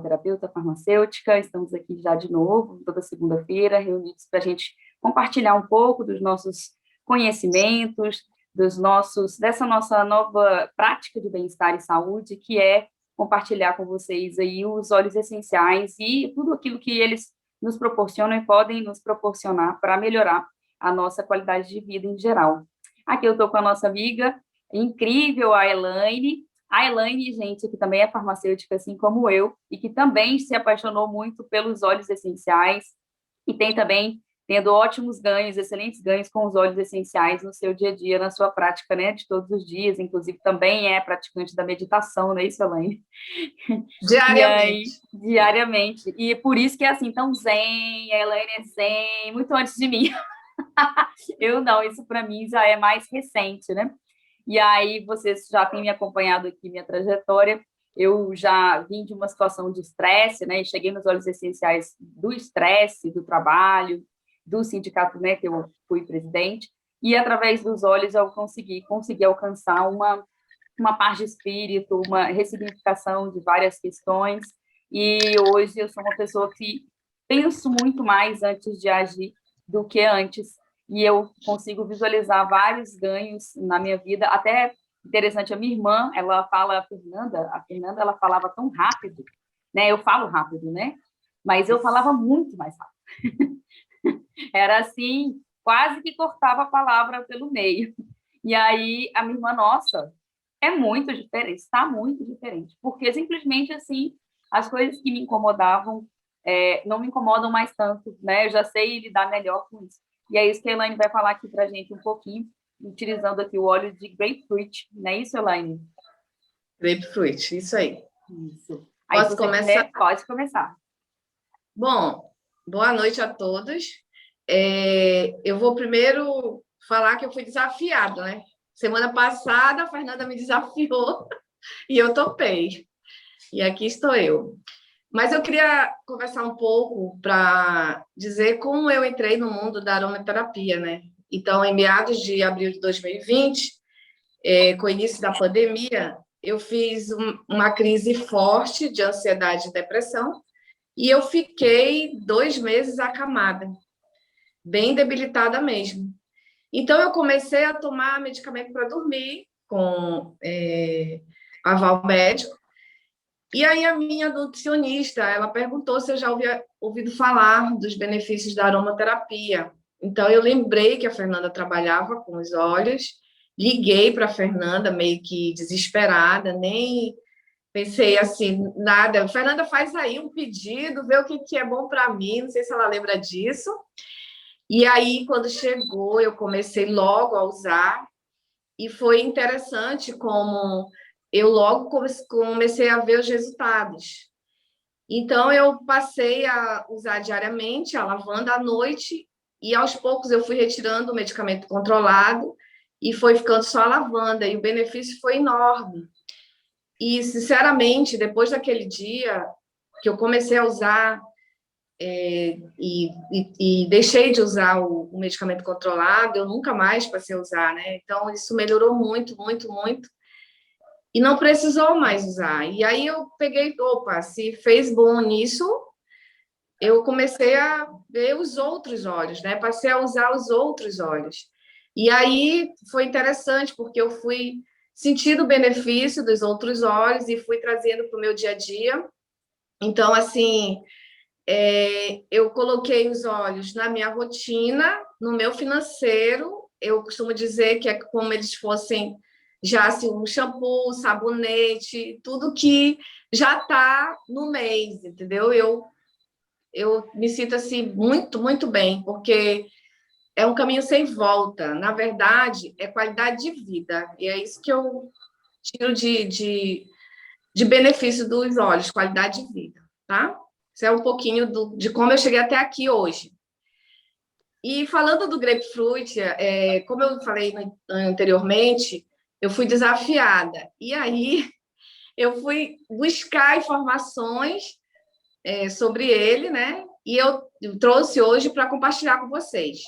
aromaterapeuta farmacêutica. Estamos aqui já de novo, toda segunda-feira, reunidos para a gente compartilhar um pouco dos nossos conhecimentos, dessa nossa nova prática de bem-estar e saúde, que é compartilhar com vocês aí os óleos essenciais e tudo aquilo que eles nos proporcionam e podem nos proporcionar para melhorar a nossa qualidade de vida em geral. Aqui eu estou com a nossa amiga incrível, a Elaine. A Elaine, gente, que também é farmacêutica, assim como eu, e que também se apaixonou muito pelos óleos essenciais e tem também tendo ótimos ganhos, excelentes ganhos com os óleos essenciais no seu dia a dia, na sua prática, né, de todos os dias, inclusive também é praticante da meditação, não é isso, Elaine? E aí, Diariamente. diariamente. E por isso que é assim, tão zen, a Elaine é zen, muito antes de mim. Eu não, isso para mim já é mais recente, né? E aí, vocês já têm me acompanhado aqui, minha trajetória. Eu já vim de uma situação de estresse, né? E cheguei nos óleos essenciais do estresse, do trabalho, do sindicato, né? Que eu fui presidente. E através dos óleos eu consegui alcançar uma paz de espírito, uma ressignificação de várias questões. E hoje eu sou uma pessoa que penso muito mais antes de agir do que antes. E eu consigo visualizar vários ganhos na minha vida. Até interessante, a minha irmã, ela fala, a Fernanda, ela falava tão rápido, né? Eu falo rápido, né? Mas eu falava muito mais rápido. Era assim, quase que cortava a palavra pelo meio. E aí a minha irmã, nossa, é muito diferente, está muito diferente, porque simplesmente assim, as coisas que me incomodavam não me incomodam mais tanto, né? Eu já sei lidar melhor com isso. E é isso que a Elaine vai falar aqui para a gente um pouquinho, utilizando aqui o óleo de grapefruit, não é isso, Elaine? Grapefruit, isso aí. Isso. Aí, se Posso você começar? quiser, pode começar. Bom, boa noite a todos. Eu vou primeiro falar que eu fui desafiada, né? Semana passada, a Fernanda me desafiou e eu topei. E aqui estou eu. Mas eu queria conversar um pouco para dizer como eu entrei no mundo da aromaterapia, né? Então, em meados de abril de 2020, com o início da pandemia, eu fiz uma crise forte de ansiedade e depressão e eu fiquei 2 meses acamada, bem debilitada mesmo. Então, eu comecei a tomar medicamento para dormir, com aval médico. E aí, a minha nutricionista, ela perguntou se eu já havia ouvido falar dos benefícios da aromaterapia. Então, eu lembrei que a Fernanda trabalhava com os óleos, liguei para a Fernanda, meio que desesperada, nem pensei assim, nada. Fernanda, faz aí um pedido, vê o que é bom para mim, não sei se ela lembra disso. E aí, quando chegou, eu comecei logo a usar, e foi interessante como eu logo comecei a ver os resultados. Então, eu passei a usar diariamente a lavanda à noite, e aos poucos eu fui retirando o medicamento controlado, e foi ficando só a lavanda, e o benefício foi enorme. E, sinceramente, depois daquele dia que eu comecei a usar e deixei de usar o medicamento controlado, eu nunca mais passei a usar, né? Então, isso melhorou muito, muito, muito, e não precisou mais usar. E aí eu peguei, opa, se fez bom nisso, eu comecei a ver os outros óleos, né? Passei a usar os outros óleos. E aí foi interessante, porque eu fui sentindo o benefício dos outros óleos e fui trazendo para o meu dia a dia. Então, assim, eu coloquei os óleos na minha rotina, no meu financeiro. Eu costumo dizer que é como eles fossem já assim, um shampoo, sabonete, tudo que já está no mês, entendeu? Eu me sinto assim muito, muito bem, porque é um caminho sem volta. Na verdade, é qualidade de vida. E é isso que eu tiro de benefício dos óleos, qualidade de vida, tá? Isso é um pouquinho de como eu cheguei até aqui hoje. E falando do grapefruit, como eu falei anteriormente, eu fui desafiada. E aí eu fui buscar informações sobre ele, né? E eu trouxe hoje para compartilhar com vocês.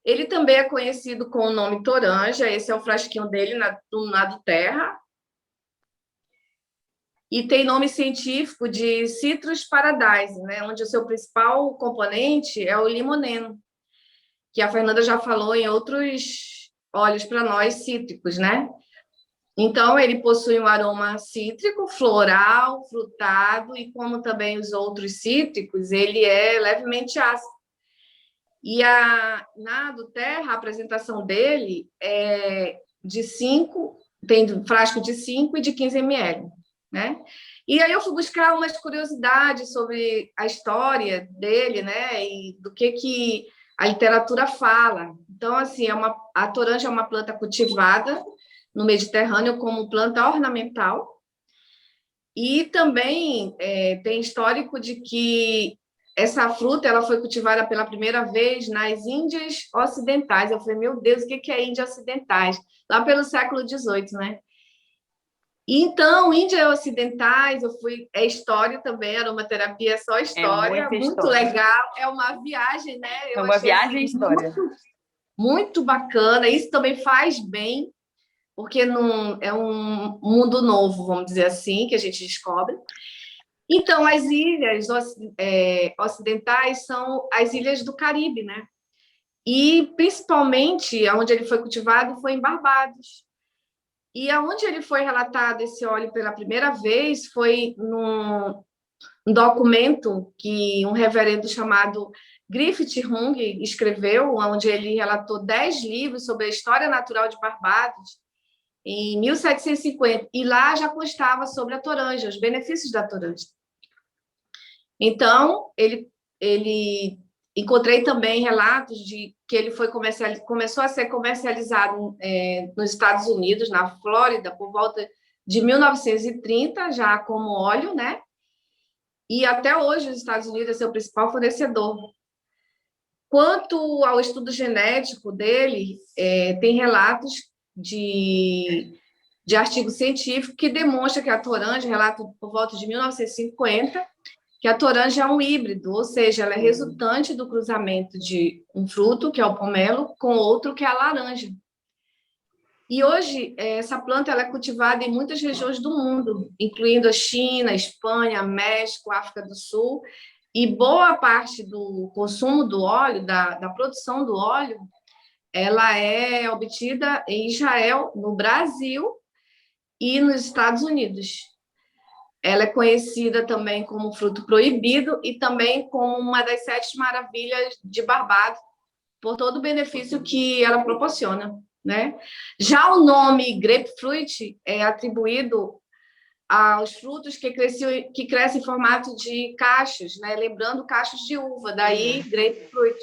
Ele também é conhecido com o nome Toranja, esse é o frasquinho dele na do Terra. e tem nome científico de Citrus paradise, né? Onde o seu principal componente é o limoneno, que a Fernanda já falou em outros óleos para nós cítricos, né? Então, ele possui um aroma cítrico, floral, frutado, e como também os outros cítricos, ele é levemente ácido. E na do Terra, a apresentação dele é de 5, tem frasco de 5 e de 15 ml, né? E aí eu fui buscar umas curiosidades sobre a história dele, né? E do que a literatura fala. Então, assim, a toranja é uma planta cultivada no Mediterrâneo como planta ornamental, e também tem histórico de que essa fruta ela foi cultivada pela primeira vez nas Índias Ocidentais. Eu falei, meu Deus, o que é Índias Ocidentais? Lá pelo século XVIII, né? Então, Índias Ocidentais, é história também, aromaterapia é só história, muita muito história. legal, é uma viagem, né? É uma viagem em história. Muito bacana, isso também faz bem, porque não, é um mundo novo, vamos dizer assim, que a gente descobre. Então, as ilhas ocidentais são as ilhas do Caribe, né? E, principalmente, onde ele foi cultivado foi em Barbados. E aonde ele foi relatado esse óleo pela primeira vez foi num documento que um reverendo chamado Griffith Hung escreveu, onde ele relatou 10 livros sobre a história natural de Barbados, em 1750, e lá já constava sobre a toranja, os benefícios da toranja. Então, ele encontrei também relatos de que ele começou a ser comercializado nos Estados Unidos, na Flórida, por volta de 1930, já como óleo, né? E até hoje os Estados Unidos é seu principal fornecedor. Quanto ao estudo genético dele, tem relatos de artigo científico que demonstra que a toranja, relato por volta de 1950, que a toranja é um híbrido, ou seja, ela é resultante do cruzamento de um fruto, que é o pomelo, com outro, que é a laranja. E hoje, essa planta ela é cultivada em muitas regiões do mundo, incluindo a China, Espanha, México, África do Sul, e boa parte do consumo do óleo, da produção do óleo, ela é obtida em Israel, no Brasil e nos Estados Unidos. Ela é conhecida também como fruto proibido e também como uma das 7 maravilhas de Barbados, por todo o benefício que ela proporciona, né? Já o nome grapefruit é atribuído aos frutos que crescem em formato de cachos, né? Lembrando cachos de uva, daí grapefruit.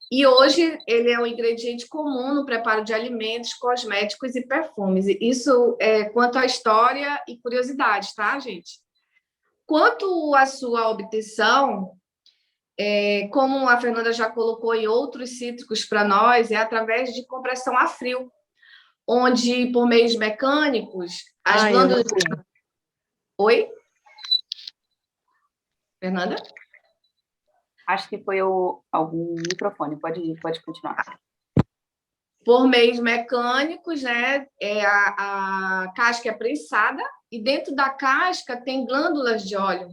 E hoje ele é um ingrediente comum no preparo de alimentos, cosméticos e perfumes. Isso é quanto à história e curiosidades, tá, gente? Quanto à sua obtenção, como a Fernanda já colocou em outros cítricos para nós, é através de compressão a frio, onde, por meios mecânicos, as glândulas... Oi? Fernanda? Acho que foi algum microfone. Pode continuar. Por meios mecânicos, né? A casca é prensada e dentro da casca tem glândulas de óleo.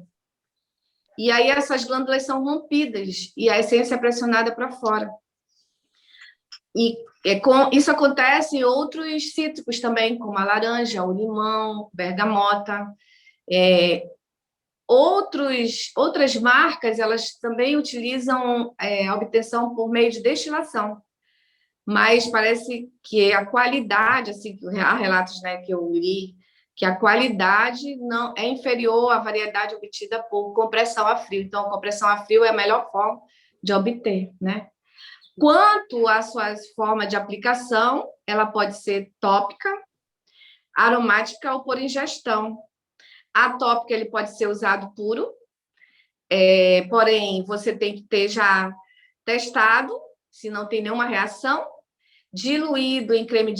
E aí essas glândulas são rompidas e a essência é pressionada para fora. E isso acontece em outros cítricos também, como a laranja, o limão, bergamota. Outras marcas, elas também utilizam a obtenção por meio de destilação. Mas parece que a qualidade, assim, há relatos, né, que eu li, que a qualidade não é inferior à variedade obtida por compressão a frio. Então, a compressão a frio é a melhor forma de obter, né? Quanto à sua forma de aplicação, ela pode ser tópica, aromática ou por ingestão. A tópica ele pode ser usado puro, porém, você tem que ter já testado, se não tem nenhuma reação, diluído em creme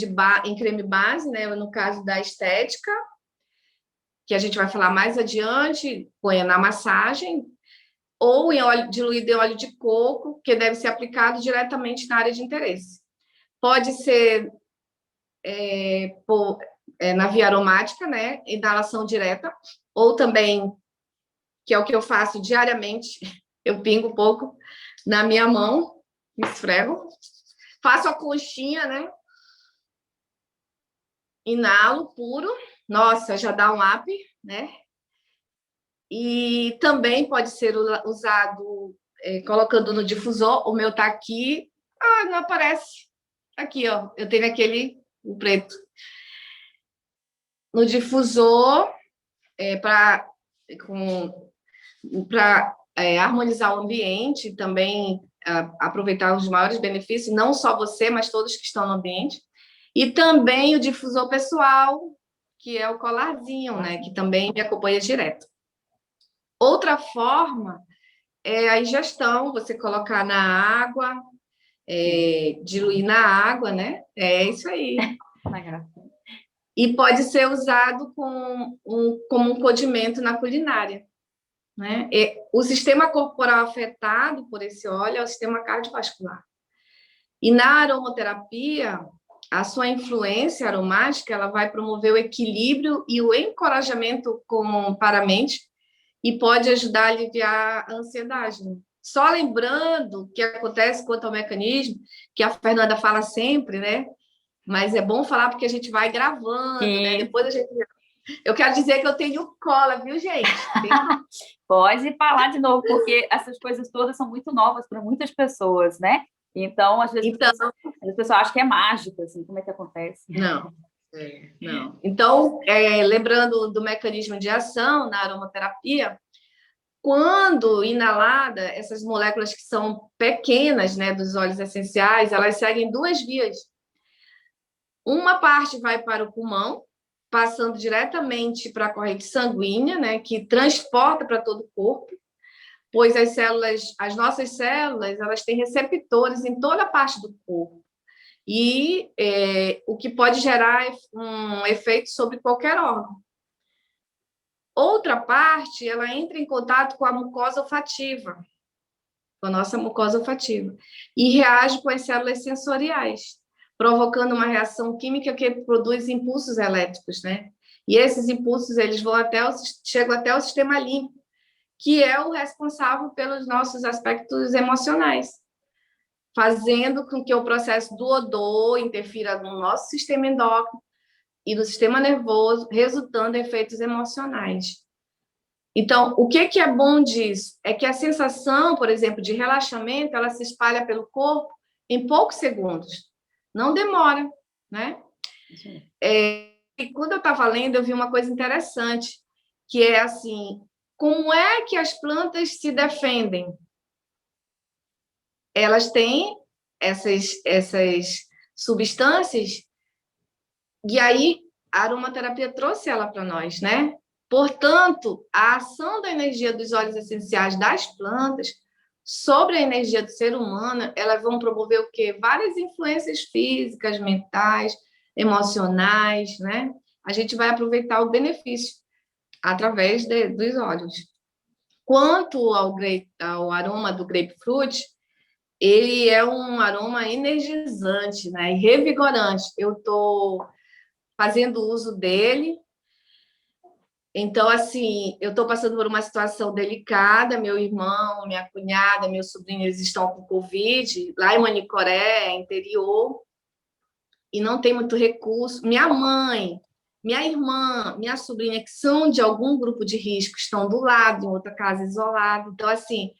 base, né? No caso da estética, que a gente vai falar mais adiante, põe na massagem, ou diluído em óleo de coco, que deve ser aplicado diretamente na área de interesse. Pode ser na via aromática, né? Inalação direta, ou também, que é o que eu faço diariamente, eu pingo um pouco na minha mão, me esfrego, faço a conchinha, né? Inalo puro, nossa, já dá um up, né? E também pode ser usado colocando no difusor. O meu tá aqui, não aparece. Aqui, ó, eu tenho aquele, o preto. No difusor, para harmonizar o ambiente, também aproveitar os maiores benefícios, não só você, mas todos que estão no ambiente. E também o difusor pessoal, que é o colarzinho, né? Que também me acompanha direto. Outra forma é a ingestão, você colocar na água, diluir na água, né? É isso aí. E pode ser usado como um condimento na culinária, né? O sistema corporal afetado por esse óleo é o sistema cardiovascular. E na aromaterapia, a sua influência aromática ela vai promover o equilíbrio e o encorajamento para a mente e pode ajudar a aliviar a ansiedade. Né? Só lembrando o que acontece quanto ao mecanismo, que a Fernanda fala sempre, né? Mas é bom falar porque a gente vai gravando, né? Depois a gente... Eu quero dizer que eu tenho cola, viu, gente? Pode falar de novo, porque essas coisas todas são muito novas para muitas pessoas, né? Então, às vezes, as pessoas acham que é mágica, assim, como é que acontece? Não. Então, lembrando do mecanismo de ação na aromaterapia, quando inalada, essas moléculas que são pequenas, né, dos óleos essenciais, elas seguem duas vias. Uma parte vai para o pulmão, passando diretamente para a corrente sanguínea, né, que transporta para todo o corpo, pois as nossas células, elas têm receptores em toda a parte do corpo. E o que pode gerar um efeito sobre qualquer órgão. Outra parte, ela entra em contato com a mucosa olfativa, com a nossa mucosa olfativa, e reage com as células sensoriais, provocando uma reação química que produz impulsos elétricos, né? E esses impulsos, eles chegam até o sistema límbico, que é o responsável pelos nossos aspectos emocionais, fazendo com que o processo do odor interfira no nosso sistema endócrino e no sistema nervoso, resultando em efeitos emocionais. Então, o que é bom disso? É que a sensação, por exemplo, de relaxamento, ela se espalha pelo corpo em poucos segundos. Não demora, né? E quando eu estava lendo, eu vi uma coisa interessante, que é assim, como é que as plantas se defendem? Elas têm essas substâncias, e aí a aromaterapia trouxe ela para nós, né? Portanto, a ação da energia dos óleos essenciais das plantas sobre a energia do ser humano, elas vão promover o quê? Várias influências físicas, mentais, emocionais, né? A gente vai aproveitar o benefício através dos óleos. Quanto ao aroma do grapefruit, ele é um aroma energizante, né? E revigorante. Eu estou fazendo uso dele. Então, assim, eu estou passando por uma situação delicada. Meu irmão, minha cunhada, meus sobrinhos eles estão com Covid, lá em Manicoré, interior, e não tem muito recurso. Minha mãe, minha irmã, minha sobrinha, que são de algum grupo de risco, estão do lado, em outra casa isolada. Então, assim,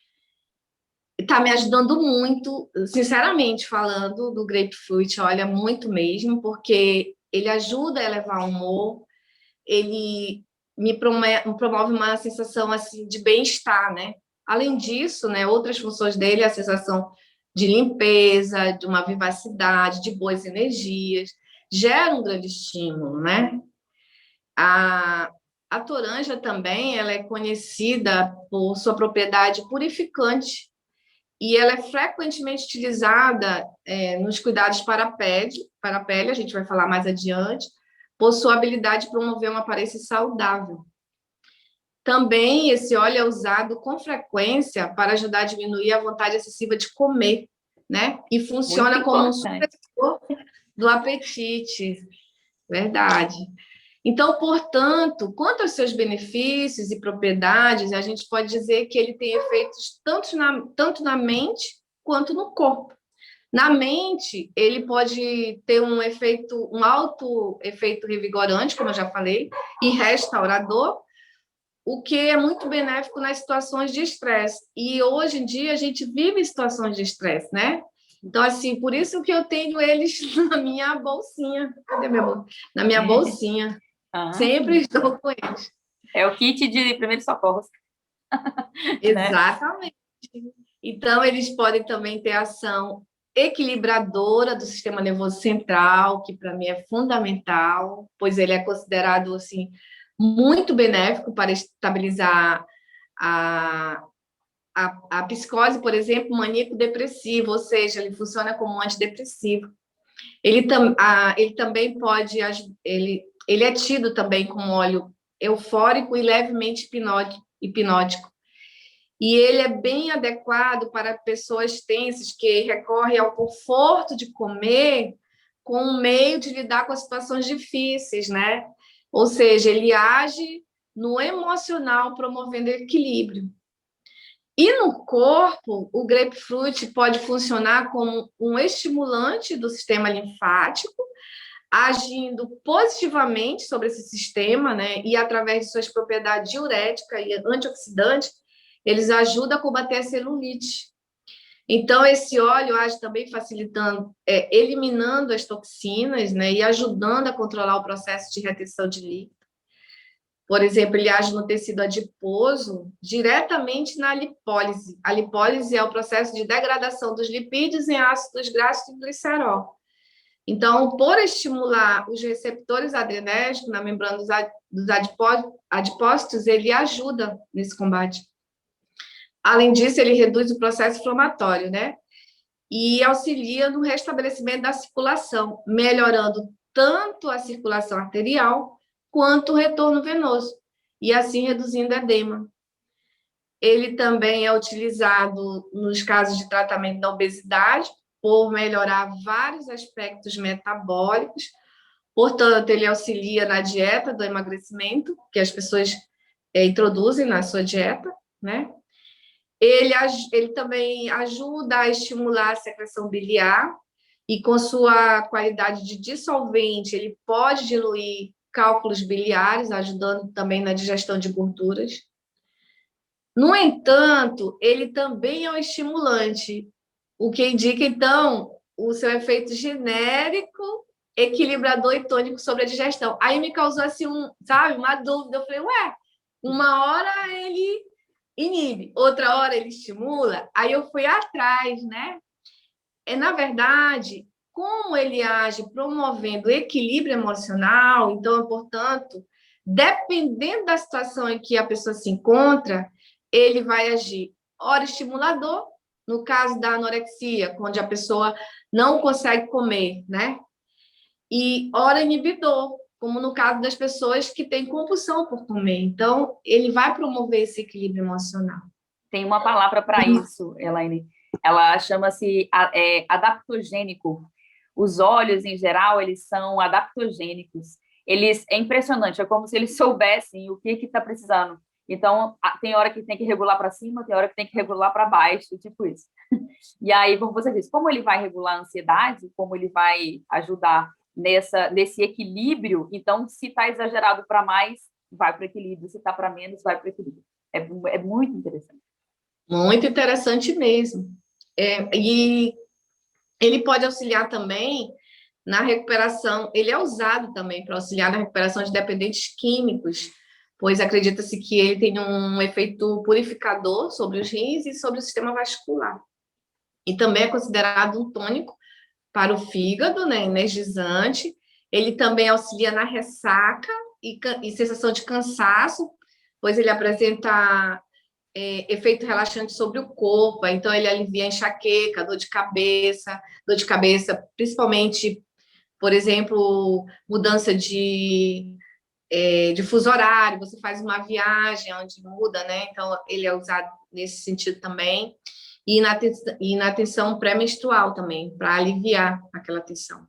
está me ajudando muito, sinceramente falando, do grapefruit, olha, muito mesmo, porque ele ajuda a elevar o humor, ele me promove uma sensação assim de bem-estar, né? Além disso, né, outras funções dele é a sensação de limpeza, de uma vivacidade, de boas energias, gera um grande estímulo, né? A toranja também, ela é conhecida por sua propriedade purificante e ela é frequentemente utilizada nos cuidados para a pele, a gente vai falar mais adiante, por sua habilidade de promover uma aparência saudável. Também esse óleo é usado com frequência para ajudar a diminuir a vontade excessiva de comer, né? E funciona como um supressor do apetite. Verdade. Então, portanto, quanto aos seus benefícios e propriedades, a gente pode dizer que ele tem efeitos tanto na mente quanto no corpo. Na mente, ele pode ter um alto efeito revigorante, como eu já falei, e restaurador, o que é muito benéfico nas situações de estresse. E hoje em dia a gente vive situações de estresse, né? Então, assim, por isso que eu tenho eles na minha bolsinha. Cadê minha bolsa? Na minha bolsinha. Sempre estou com eles. É o kit de primeiros socorros. Né? Exatamente. Então, eles podem também ter ação equilibradora do sistema nervoso central, que para mim é fundamental, pois ele é considerado assim muito benéfico para estabilizar a, a psicose, por exemplo, maníaco-depressivo, ou seja, ele funciona como um antidepressivo. Ele também pode, ele é tido também como óleo eufórico e levemente hipnótico. E ele é bem adequado para pessoas tensas que recorrem ao conforto de comer com um meio de lidar com as situações difíceis, né? Ou seja, ele age no emocional, promovendo equilíbrio. E no corpo, o grapefruit pode funcionar como um estimulante do sistema linfático, agindo positivamente sobre esse sistema, né? E através de suas propriedades diuréticas e antioxidantes, eles ajudam a combater a celulite. Então, esse óleo age também facilitando, eliminando as toxinas, né? E ajudando a controlar o processo de retenção de líquido. Por exemplo, ele age no tecido adiposo diretamente na lipólise. A lipólise é o processo de degradação dos lipídios em ácidos graxos e glicerol. Então, por estimular os receptores adrenérgicos na membrana dos adipócitos, ele ajuda nesse combate. Além disso, ele reduz o processo inflamatório, né? E auxilia no restabelecimento da circulação, melhorando tanto a circulação arterial quanto o retorno venoso, e assim reduzindo edema. Ele também é utilizado nos casos de tratamento da obesidade, por melhorar vários aspectos metabólicos. Portanto, ele auxilia na dieta do emagrecimento, que as pessoas introduzem na sua dieta, né? Ele também ajuda a estimular a secreção biliar, e com sua qualidade de dissolvente, ele pode diluir cálculos biliares, ajudando também na digestão de gorduras. No entanto, ele também é um estimulante, o que indica, então, o seu efeito genérico, equilibrador e tônico sobre a digestão. Aí me causou, assim, uma dúvida. Eu falei, uma hora ele inibe, outra hora ele estimula. Aí eu fui atrás, né? Na verdade, como ele age promovendo equilíbrio emocional, então, portanto, dependendo da situação em que a pessoa se encontra, ele vai agir ora estimulador, no caso da anorexia, onde a pessoa não consegue comer, né? E ora inibidor, como no caso das pessoas que têm compulsão por comer. Então, ele vai promover esse equilíbrio emocional. Tem uma palavra para isso, Elaine. Ela chama-se adaptogênico. Os óleos, em geral, eles são adaptogênicos. É impressionante, é como se eles soubessem o que está precisando. Então, tem hora que tem que regular para cima, tem hora que tem que regular para baixo, tipo isso. E aí, como você disse, como ele vai regular a ansiedade, como ele vai ajudar nesse equilíbrio, então, se está exagerado para mais, vai para o equilíbrio, se está para menos, vai para o equilíbrio. É muito interessante. Muito interessante mesmo. E ele pode auxiliar também na recuperação, ele é usado também para auxiliar na recuperação de dependentes químicos, pois acredita-se que ele tem um efeito purificador sobre os rins e sobre o sistema vascular. E também é considerado um tônico para o fígado, né, energizante. Ele também auxilia na ressaca e sensação de cansaço, pois ele apresenta efeito relaxante sobre o corpo, então ele alivia a enxaqueca, dor de cabeça, principalmente, por exemplo, mudança de fuso horário, você faz uma viagem onde muda, né? Então, ele é usado nesse sentido também. E na tensão pré-menstrual também, para aliviar aquela tensão.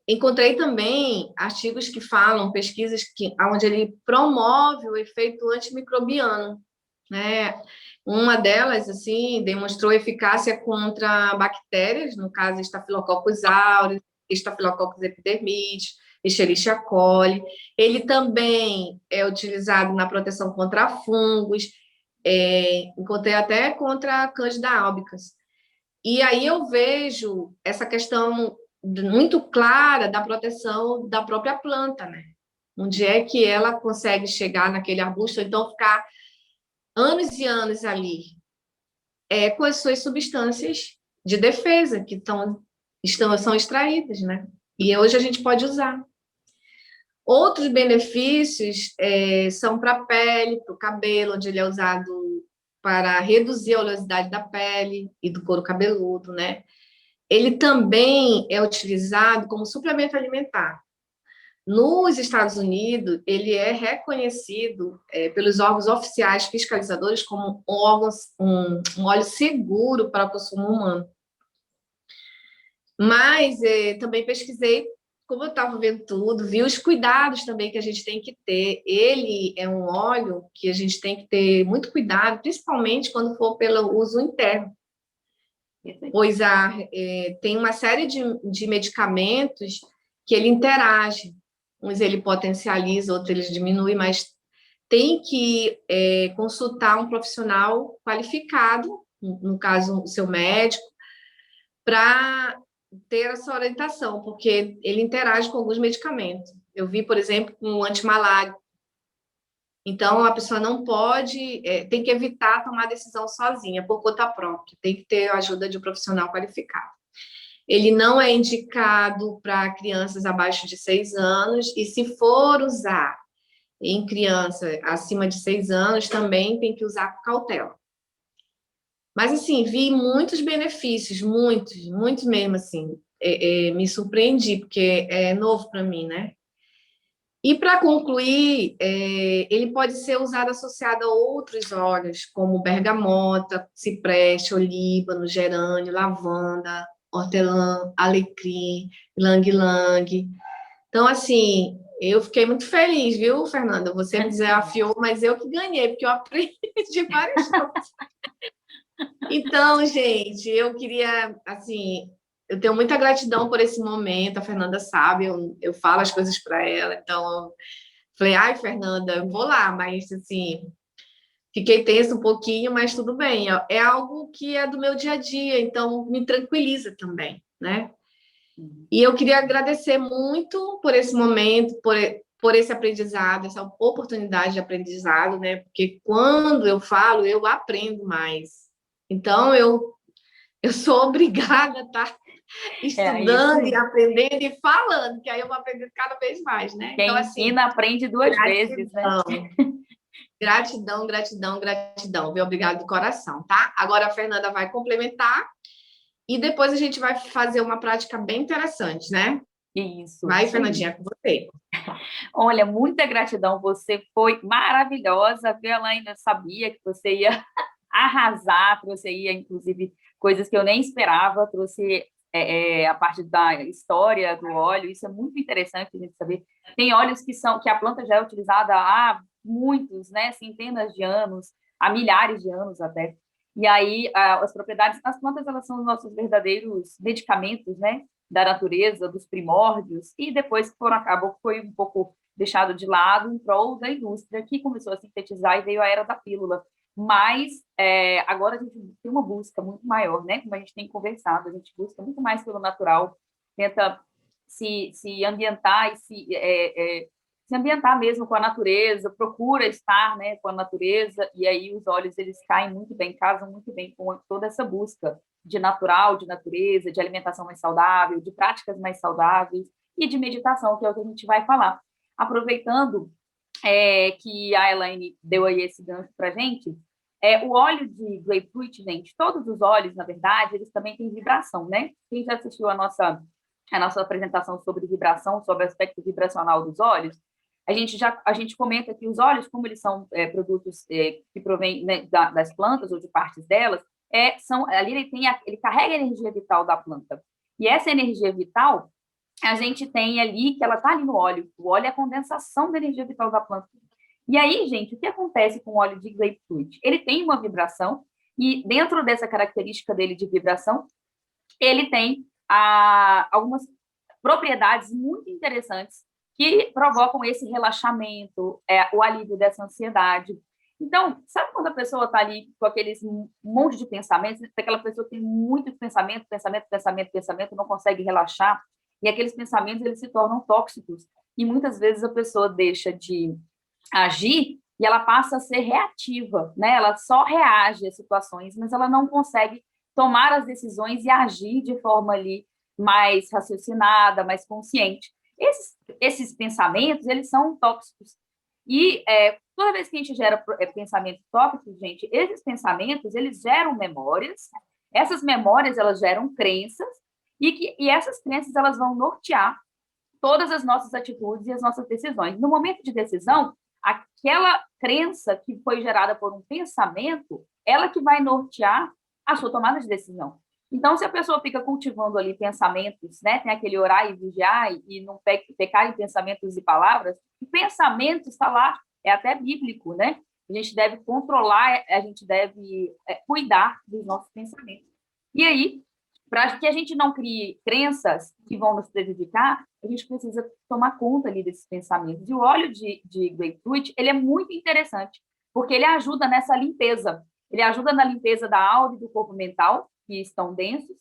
Encontrei também artigos que falam, pesquisas onde ele promove o efeito antimicrobiano, né? Uma delas, assim, demonstrou eficácia contra bactérias, no caso, Staphylococcus aureus, Staphylococcus epidermidis, Escherichia coli. Ele também é utilizado na proteção contra fungos, encontrei até contra a Candida albicans. E aí eu vejo essa questão muito clara da proteção da própria planta, né? Onde é que ela consegue chegar naquele arbusto, ou então ficar anos e anos ali, com as suas substâncias de defesa que são extraídas, né? E hoje a gente pode usar. Outros benefícios são para a pele, para o cabelo, onde ele é usado para reduzir a oleosidade da pele e do couro cabeludo, né? Ele também é utilizado como suplemento alimentar. Nos Estados Unidos, ele é reconhecido pelos órgãos oficiais fiscalizadores como um óleo seguro para o consumo humano. Mas também pesquisei, como eu estava vendo tudo, vi os cuidados também que a gente tem que ter. Ele é um óleo que a gente tem que ter muito cuidado, principalmente quando for pelo uso interno. Pois tem uma série de medicamentos que ele interage. Uns ele potencializa, outros ele diminui, mas tem que consultar um profissional qualificado, no caso, o seu médico, para ter essa orientação, porque ele interage com alguns medicamentos. Eu vi, por exemplo, com um antimalárico. Então, a pessoa não pode, tem que evitar tomar decisão sozinha, por conta própria, tem que ter a ajuda de um profissional qualificado. Ele não é indicado para crianças abaixo de 6 anos, e se for usar em criança acima de 6 anos, também tem que usar com cautela. Mas, assim, vi muitos benefícios, muitos mesmo, assim. Me surpreendi, porque é novo para mim, né? E, para concluir, ele pode ser usado associado a outros óleos, como bergamota, cipreste, olíbano, gerânio, lavanda, hortelã, alecrim, ylang-ylang. Então, assim, eu fiquei muito feliz, viu, Fernanda? Você me desafiou, mas eu que ganhei, porque eu aprendi várias coisas. Então, gente, eu queria, assim, eu tenho muita gratidão por esse momento, a Fernanda sabe, eu falo as coisas para ela, então eu falei, ai, Fernanda, eu vou lá, mas, assim, fiquei tensa um pouquinho, mas tudo bem, é algo que é do meu dia a dia, então me tranquiliza também, né? E eu queria agradecer muito por esse momento, por esse aprendizado, essa oportunidade de aprendizado, né? Porque quando eu falo, eu aprendo mais. Então, eu sou obrigada a estar estudando e aprendendo e falando, que aí eu vou aprender cada vez mais, né? Quem então, assim, ensina aprende duas vezes, né? Gratidão, gratidão, gratidão. Viu? Obrigada do coração, tá? Agora a Fernanda vai complementar e depois a gente vai fazer uma prática bem interessante, né? Isso. Vai, Fernandinha, com você. Olha, muita gratidão. Você foi maravilhosa. Eu ainda sabia que você ia arrasar, trouxe aí, inclusive, coisas que eu nem esperava, trouxe a parte da história do óleo, isso é muito interessante a gente saber. Tem óleos que a planta já é utilizada há muitos, né, centenas de anos, há milhares de anos até. E aí, as propriedades das plantas, elas são os nossos verdadeiros medicamentos, né, da natureza, dos primórdios, e depois acabou, foi um pouco deixado de lado em prol da indústria, que começou a sintetizar e veio a era da pílula. Mas agora a gente tem uma busca muito maior, né? Como a gente tem conversado, a gente busca muito mais pelo natural, tenta se ambientar e se ambientar mesmo com a natureza, procura estar, né, com a natureza, e aí os olhos eles caem muito bem, casam muito bem com toda essa busca de natural, de natureza, de alimentação mais saudável, de práticas mais saudáveis e de meditação, que é o que a gente vai falar. Aproveitando que a Elaine deu aí esse gancho para a gente, o óleo de grapefruit, gente, todos os óleos, na verdade, eles também têm vibração, né? Quem já assistiu a nossa apresentação sobre vibração, sobre o aspecto vibracional dos óleos, a gente comenta que os óleos, como eles são produtos que provêm, né, das plantas ou de partes delas, ali ele carrega a energia vital da planta. E essa energia vital, a gente tem ali que ela está ali no óleo. O óleo é a condensação da energia vital da planta. E aí, gente, o que acontece com o óleo de grapefruit? Ele tem uma vibração, e dentro dessa característica dele de vibração, ele tem algumas propriedades muito interessantes que provocam esse relaxamento, o alívio dessa ansiedade. Então, sabe quando a pessoa está ali com aqueles monte de pensamentos, aquela pessoa tem muito pensamento, não consegue relaxar, e aqueles pensamentos eles se tornam tóxicos, e muitas vezes a pessoa deixa de agir e ela passa a ser reativa, né? Ela só reage às situações, mas ela não consegue tomar as decisões e agir de forma ali mais raciocinada, mais consciente. Esses pensamentos, eles são tóxicos. E toda vez que a gente gera pensamentos tóxicos, gente, esses pensamentos, eles geram memórias, essas memórias, elas geram crenças, e essas crenças, elas vão nortear todas as nossas atitudes e as nossas decisões. No momento de decisão, aquela crença que foi gerada por um pensamento, ela que vai nortear a sua tomada de decisão. Então, se a pessoa fica cultivando ali pensamentos, né, tem aquele orar e vigiar e não pecar em pensamentos e palavras, o pensamento está lá, é até bíblico, né? A gente deve controlar, a gente deve cuidar dos nossos pensamentos. E aí, para que a gente não crie crenças que vão nos prejudicar, a gente precisa tomar conta ali desses pensamentos. E o óleo de grapefruit, ele é muito interessante, porque ele ajuda nessa limpeza. Ele ajuda na limpeza da alma e do corpo mental, que estão densos,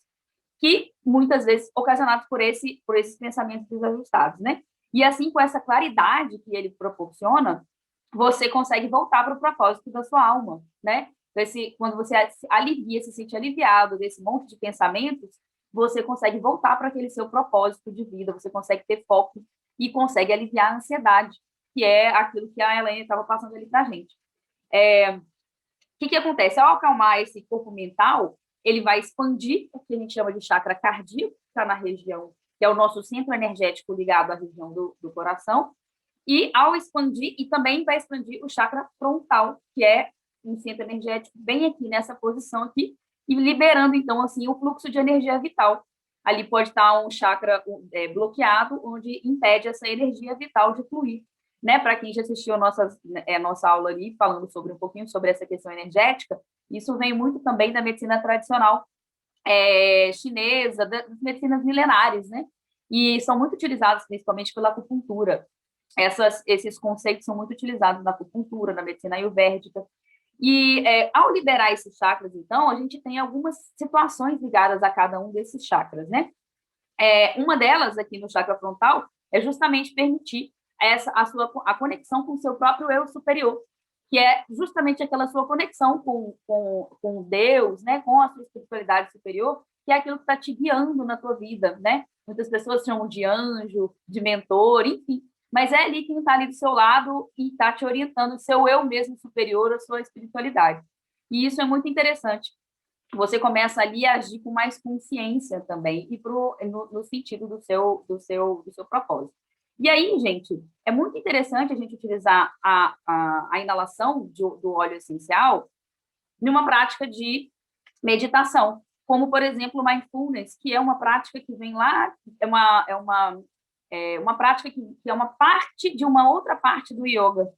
que muitas vezes ocasionados por esses pensamentos desajustados, né? E assim, com essa claridade que ele proporciona, você consegue voltar para o propósito da sua alma, né? Quando você alivia, se sente aliviado desse monte de pensamentos, você consegue voltar para aquele seu propósito de vida, você consegue ter foco e consegue aliviar a ansiedade, que é aquilo que a Elaine estava passando ali para a gente. O que acontece? Ao acalmar esse corpo mental, ele vai expandir o que a gente chama de chakra cardíaco, que está na região, que é o nosso centro energético ligado à região do coração, e ao expandir, e também vai expandir o chakra frontal, que é um centro energético bem aqui, nessa posição aqui, e liberando, então, assim, o fluxo de energia vital. Ali pode estar um chakra bloqueado, onde impede essa energia vital de fluir. Né? Para quem já assistiu a nossa aula ali, falando um pouquinho sobre essa questão energética, isso vem muito também da medicina tradicional chinesa, das medicinas milenares, né? E são muito utilizados principalmente pela acupuntura. Esses conceitos são muito utilizados na acupuntura, na medicina ayurvédica. E ao liberar esses chakras, então, a gente tem algumas situações ligadas a cada um desses chakras, né? Uma delas, aqui no chakra frontal, é justamente permitir a conexão com o seu próprio eu superior, que é justamente aquela sua conexão com Deus, né? Com a sua espiritualidade superior, que é aquilo que está te guiando na tua vida, né? Muitas pessoas chamam de anjo, de mentor, enfim. Mas é ali quem está ali do seu lado e está te orientando, o seu eu mesmo superior, a sua espiritualidade. E isso é muito interessante. Você começa ali a agir com mais consciência também, e no sentido do seu propósito. E aí, gente, é muito interessante a gente utilizar a inalação do óleo essencial numa prática de meditação, como, por exemplo, o mindfulness, que é uma prática que vem lá, uma prática que é uma parte de uma outra parte do yoga.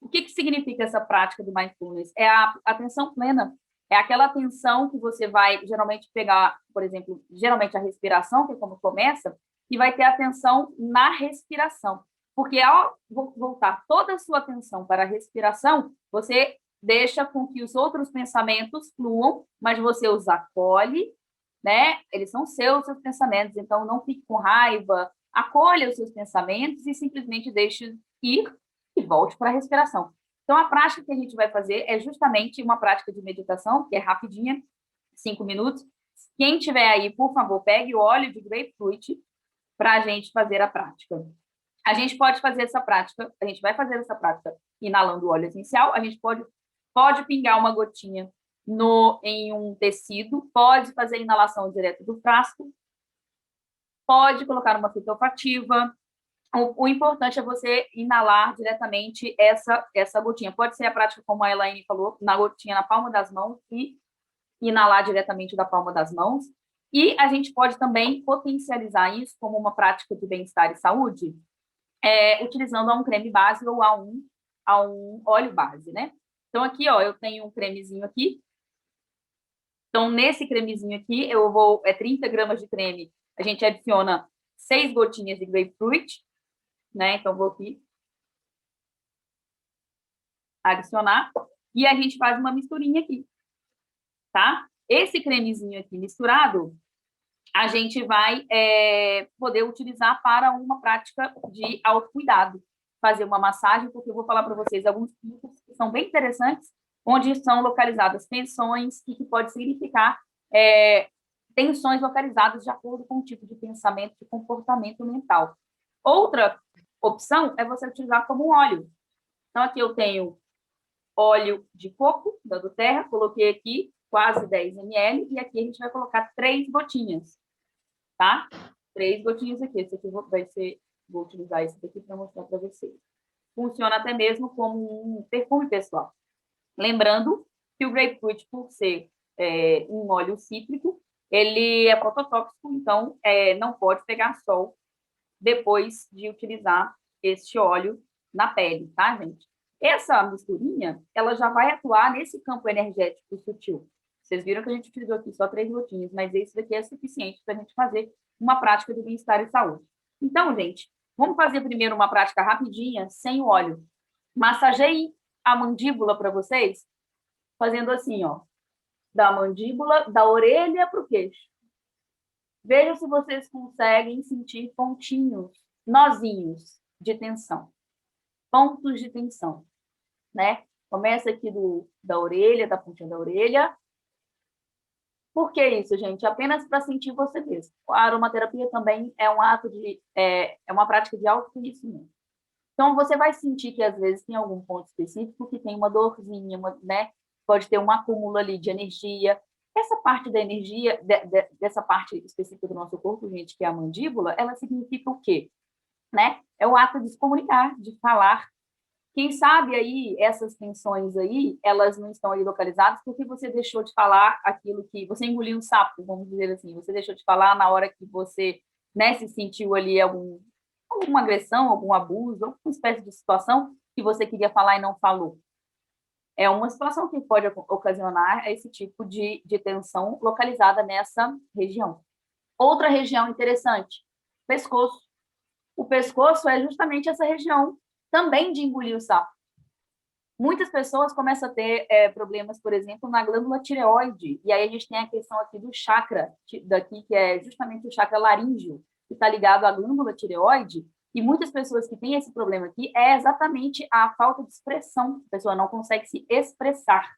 O que significa essa prática do mindfulness? É a atenção plena. É aquela atenção que você vai geralmente pegar, por exemplo, geralmente a respiração, que é como começa, e vai ter atenção na respiração. Porque ao voltar toda a sua atenção para a respiração, você deixa com que os outros pensamentos fluam, mas você os acolhe, né? Eles são seus pensamentos, então não fique com raiva, acolha os seus pensamentos e simplesmente deixe ir e volte para a respiração. Então, a prática que a gente vai fazer é justamente uma prática de meditação, que é rapidinha, 5 minutos. Quem tiver aí, por favor, pegue o óleo de grapefruit para a gente fazer a prática. A gente pode fazer essa prática, a gente vai fazer essa prática inalando o óleo essencial, a gente pode pingar uma gotinha em um tecido, pode fazer a inalação direto do frasco, pode colocar numa fita olfativa. O importante é você inalar diretamente essa gotinha. Pode ser a prática, como a Elaine falou, na gotinha na palma das mãos e inalar diretamente da palma das mãos. E a gente pode também potencializar isso como uma prática de bem-estar e saúde, utilizando um creme base ou a um óleo base, né? Então, aqui, ó, eu tenho um cremezinho aqui. Então, nesse cremezinho aqui, 30 gramas de creme, a gente adiciona 6 gotinhas de grapefruit, né? Então, vou aqui adicionar. E a gente faz uma misturinha aqui, tá? Esse cremezinho aqui misturado, a gente vai poder utilizar para uma prática de autocuidado. Fazer uma massagem, porque eu vou falar para vocês alguns pontos que são bem interessantes, onde são localizadas tensões e que pode significar tensões localizadas de acordo com o tipo de pensamento e comportamento mental. Outra opção é você utilizar como óleo. Então, aqui eu tenho óleo de coco da Doterra, coloquei aqui quase 10 ml, e aqui a gente vai colocar 3 gotinhas, tá? 3 gotinhas aqui. Esse aqui vou utilizar esse aqui para mostrar para vocês. Funciona até mesmo como um perfume pessoal. Lembrando que o grapefruit, por ser um óleo cítrico, ele é fototóxico, então não pode pegar sol depois de utilizar este óleo na pele, tá, gente? Essa misturinha, ela já vai atuar nesse campo energético sutil. Vocês viram que a gente utilizou aqui só 3 gotinhas, mas esse daqui é suficiente para a gente fazer uma prática de bem-estar e saúde. Então, gente, vamos fazer primeiro uma prática rapidinha, sem o óleo. Massageie a mandíbula para vocês, fazendo assim, ó, da mandíbula, da orelha para o queixo. Vejam se vocês conseguem sentir pontinhos, nozinhos de tensão, pontos de tensão, né? Começa aqui da orelha, da pontinha da orelha. Por que isso, gente? Apenas para sentir você mesmo. A aromaterapia também é um ato é uma prática de autoconhecimento. Então, você vai sentir que, às vezes, tem algum ponto específico que tem uma dorzinha, né? Pode ter um acúmulo ali de energia. Essa parte da energia, dessa parte específica do nosso corpo, gente, que é a mandíbula, ela significa o quê? Né? É o ato de se comunicar, de falar. Quem sabe aí, essas tensões aí, elas não estão aí localizadas porque você deixou de falar aquilo que... Você engoliu um sapo, vamos dizer assim. Você deixou de falar na hora que você, né, se sentiu ali alguma agressão, algum abuso, alguma espécie de situação que você queria falar e não falou. É uma situação que pode ocasionar esse tipo de tensão localizada nessa região. Outra região interessante, pescoço. O pescoço é justamente essa região também de engolir o sapo. Muitas pessoas começam a ter problemas, por exemplo, na glândula tireoide. E aí a gente tem a questão aqui do chakra, daqui, que é justamente o chakra laríngeo, que está ligado à glândula tireoide. E muitas pessoas que têm esse problema aqui é exatamente a falta de expressão. A pessoa não consegue se expressar,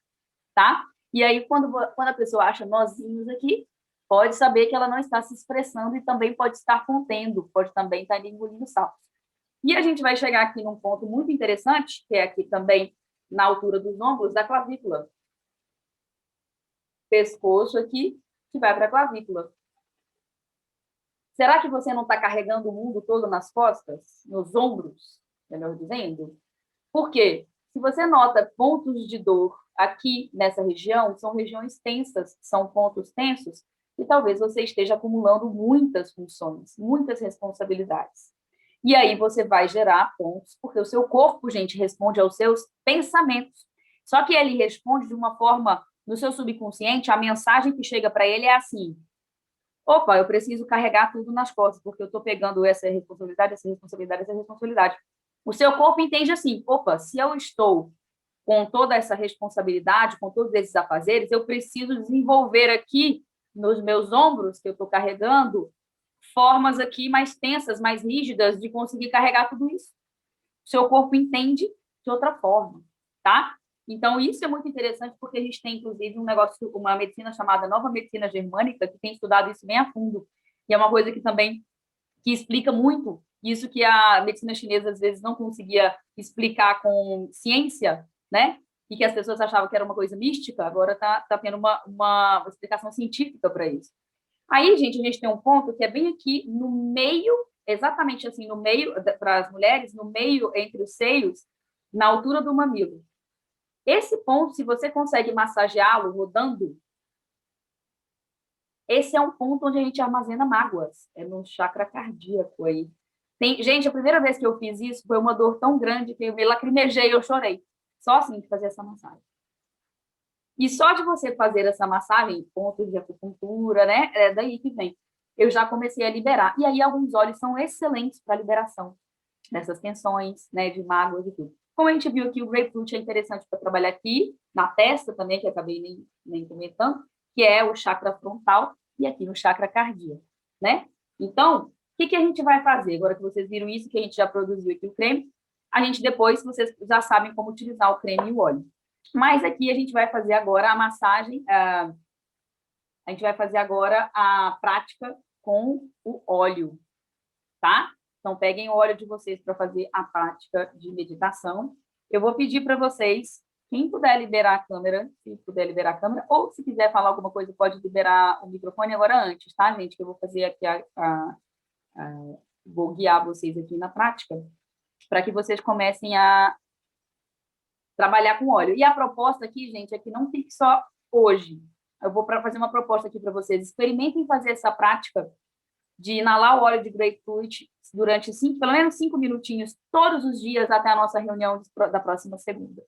tá? E aí, quando a pessoa acha nozinhos aqui, pode saber que ela não está se expressando e também pode estar contendo, pode também estar engolindo sapos. E a gente vai chegar aqui num ponto muito interessante, que é aqui também na altura dos ombros, da clavícula. Pescoço aqui, que vai para a clavícula. Será que você não está carregando o mundo todo nas costas, nos ombros, melhor dizendo? Por quê? Se você nota pontos de dor aqui nessa região, são regiões tensas, são pontos tensos, e talvez você esteja acumulando muitas funções, muitas responsabilidades. E aí você vai gerar pontos, porque o seu corpo, gente, responde aos seus pensamentos. Só que ele responde de uma forma, no seu subconsciente, a mensagem que chega para ele é assim: opa, eu preciso carregar tudo nas costas, porque eu estou pegando essa responsabilidade, essa responsabilidade, essa responsabilidade. O seu corpo entende assim: opa, se eu estou com toda essa responsabilidade, com todos esses afazeres, eu preciso desenvolver aqui nos meus ombros, que eu estou carregando, formas aqui mais tensas, mais rígidas de conseguir carregar tudo isso. O seu corpo entende de outra forma, tá? Então, isso é muito interessante porque a gente tem, inclusive, uma medicina chamada Nova Medicina Germânica, que tem estudado isso bem a fundo, e é uma coisa que explica muito isso que a medicina chinesa, às vezes, não conseguia explicar com ciência, né? E que as pessoas achavam que era uma coisa mística, agora está tendo uma explicação científica para isso. Aí, gente, a gente tem um ponto que é bem aqui no meio, exatamente assim, no meio, para as mulheres, no meio entre os seios, na altura do mamilo. Esse ponto, se você consegue massageá-lo rodando, esse é um ponto onde a gente armazena mágoas, é no chakra cardíaco aí. Gente, a primeira vez que eu fiz isso foi uma dor tão grande que eu me lacrimejei, eu chorei. Só assim de fazer essa massagem. E só de você fazer essa massagem, pontos de acupuntura, né? É daí que vem. Eu já comecei a liberar. E aí alguns óleos são excelentes para liberação dessas tensões, né? De mágoas e tudo. Como a gente viu aqui, o grapefruit é interessante para trabalhar aqui, na testa também, que eu acabei nem comentando, que é o chakra frontal e aqui no chakra cardíaco, né? Então, o que a gente vai fazer? Agora que vocês viram isso, que a gente já produziu aqui o creme, a gente depois, vocês já sabem como utilizar o creme e o óleo. Mas aqui a gente vai fazer agora a massagem, a gente vai fazer agora a prática com o óleo, tá? Então, peguem o óleo de vocês para fazer a prática de meditação. Eu vou pedir para vocês, quem puder liberar a câmera, se puder liberar a câmera, ou se quiser falar alguma coisa, pode liberar o microfone agora antes, tá, gente? Que eu vou fazer aqui vou guiar vocês aqui na prática, para que vocês comecem a trabalhar com óleo. E a proposta aqui, gente, é que não fique só hoje. Eu vou fazer uma proposta aqui para vocês. Experimentem fazer essa prática de inalar o óleo de grapefruit durante pelo menos 5 minutinhos, todos os dias, até a nossa reunião da próxima segunda.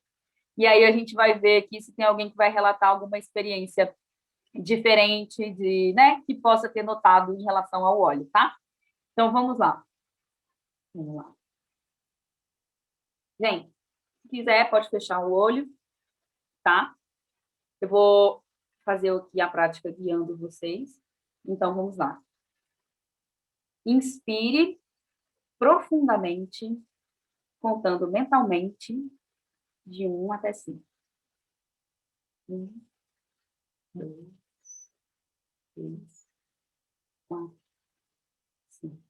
E aí a gente vai ver aqui se tem alguém que vai relatar alguma experiência diferente, né, que possa ter notado em relação ao óleo, tá? Então, vamos lá. Vamos lá. Gente, se quiser, pode fechar o olho, tá? Eu vou fazer aqui a prática guiando vocês. Então, vamos lá. Inspire profundamente, contando mentalmente de 1 até 5. 1, 2, 3, 4, 5.